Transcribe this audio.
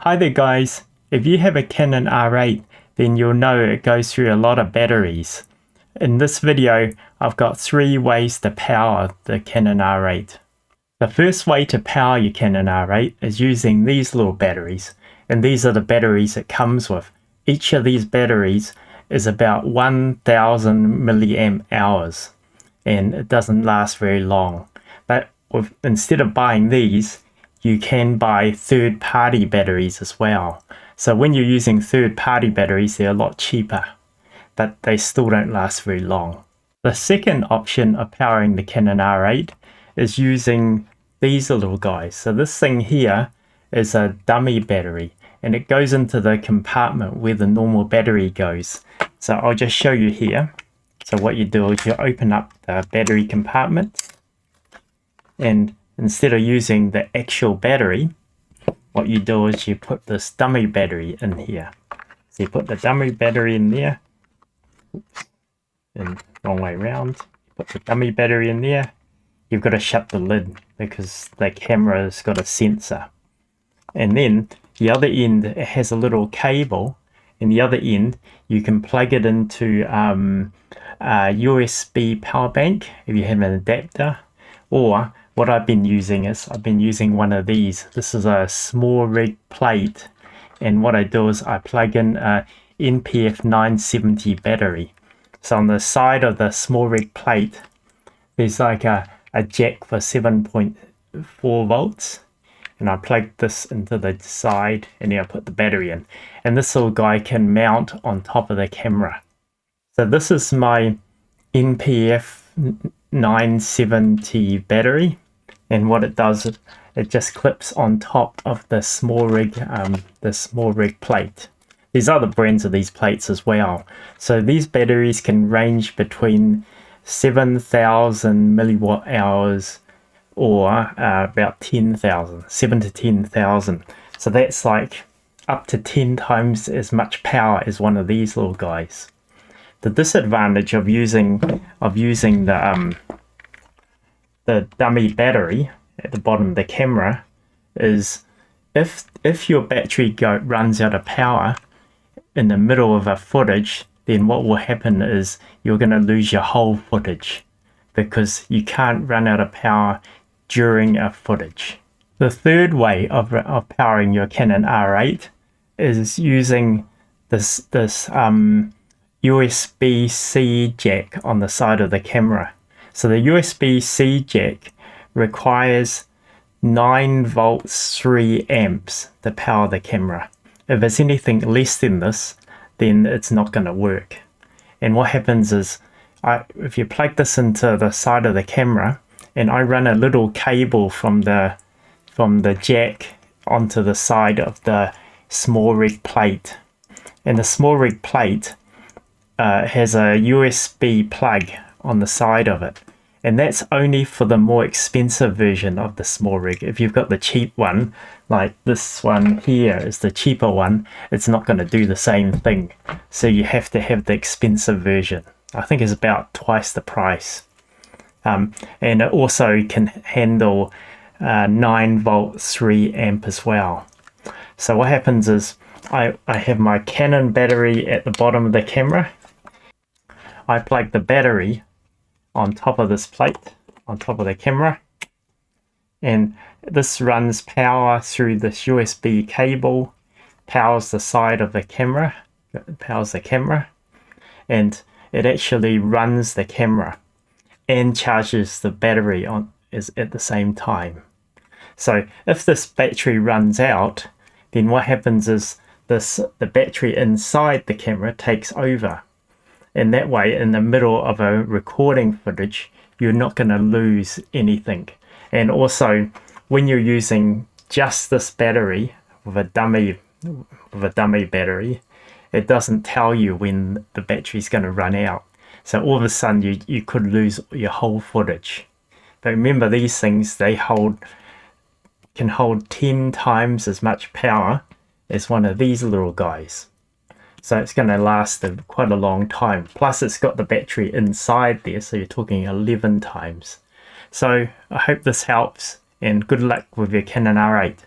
Hi there guys, if you have a Canon R8 then you'll know it goes through a lot of batteries. In this video I've got 3 ways to power the Canon R8. The first way to power your Canon R8 is using these little batteries, and these are the batteries it comes with. Each of these batteries is about 1000 milliamp hours and it doesn't last very long. But instead of buying these, you can buy third-party batteries as well. So when you're using third-party batteries, they're a lot cheaper, but they still don't last very long. The second option of powering the Canon R8 is using these little guys. So this thing here is a dummy battery, and it goes into the compartment where the normal battery goes. So I'll just show you here. So what you do is you open up the battery compartment, and instead of using the actual battery, what you do is you put this dummy battery in here. So you put the dummy battery in there. Oops, and wrong way around. Put the dummy battery in there. You've got to shut the lid because the camera's got a sensor. And then the other end, it has a little cable. And the other end, you can plug it into a USB power bank if you have an adapter. Or what I've been using is I've been using one of these. This is a small rig plate, and what I do is I plug in a NPF970 battery. So on the side of the small rig plate there's like a jack for 7.4 volts, and I plug this into the side and then I put the battery in, and this little guy can mount on top of the camera. So this is my NPF970 battery, and what it does, it just clips on top of the small rig plate. There's other brands of these plates as well. So these batteries can range between 7,000 milliwatt hours or about 10,000, 7 to 10,000. So that's like up to 10 times as much power as one of these little guys. The disadvantage of using the dummy battery at the bottom of the camera is if your battery runs out of power in the middle of a footage, then what will happen is you're going to lose your whole footage because you can't run out of power during a footage. The third way of powering your Canon R8 is using this USB-C jack on the side of the camera. So the USB-C jack requires 9 volts 3 amps to power the camera. If it's anything less than this, then it's not going to work. And what happens is if you plug this into the side of the camera, and I run a little cable from the jack onto the side of the small rig plate, and the small rig plate has a USB plug on the side of it, and that's only for the more expensive version of the small rig. If you've got the cheap one, like this one here is the cheaper one, it's not going to do the same thing. So you have to have the expensive version. I think it's about twice the price. And it also can handle 9 volt 3 amp as well. So what happens is I have my Canon battery at the bottom of the camera. I plug the battery on top of this plate, on top of the camera, and this runs power through this USB cable, powers the side of the camera, and it actually runs the camera and charges the battery at the same time. So if this battery runs out, then what happens is the battery inside the camera takes over. And that way, in the middle of a recording footage, you're not going to lose anything. And also, when you're using just this battery with a dummy battery, it doesn't tell you when the battery's going to run out. So all of a sudden, you could lose your whole footage. But remember, these things, they can hold 10 times as much power as one of these little guys. So it's going to last quite a long time. Plus it's got the battery inside there, so you're talking 11 times. So I hope this helps, and good luck with your Canon R8.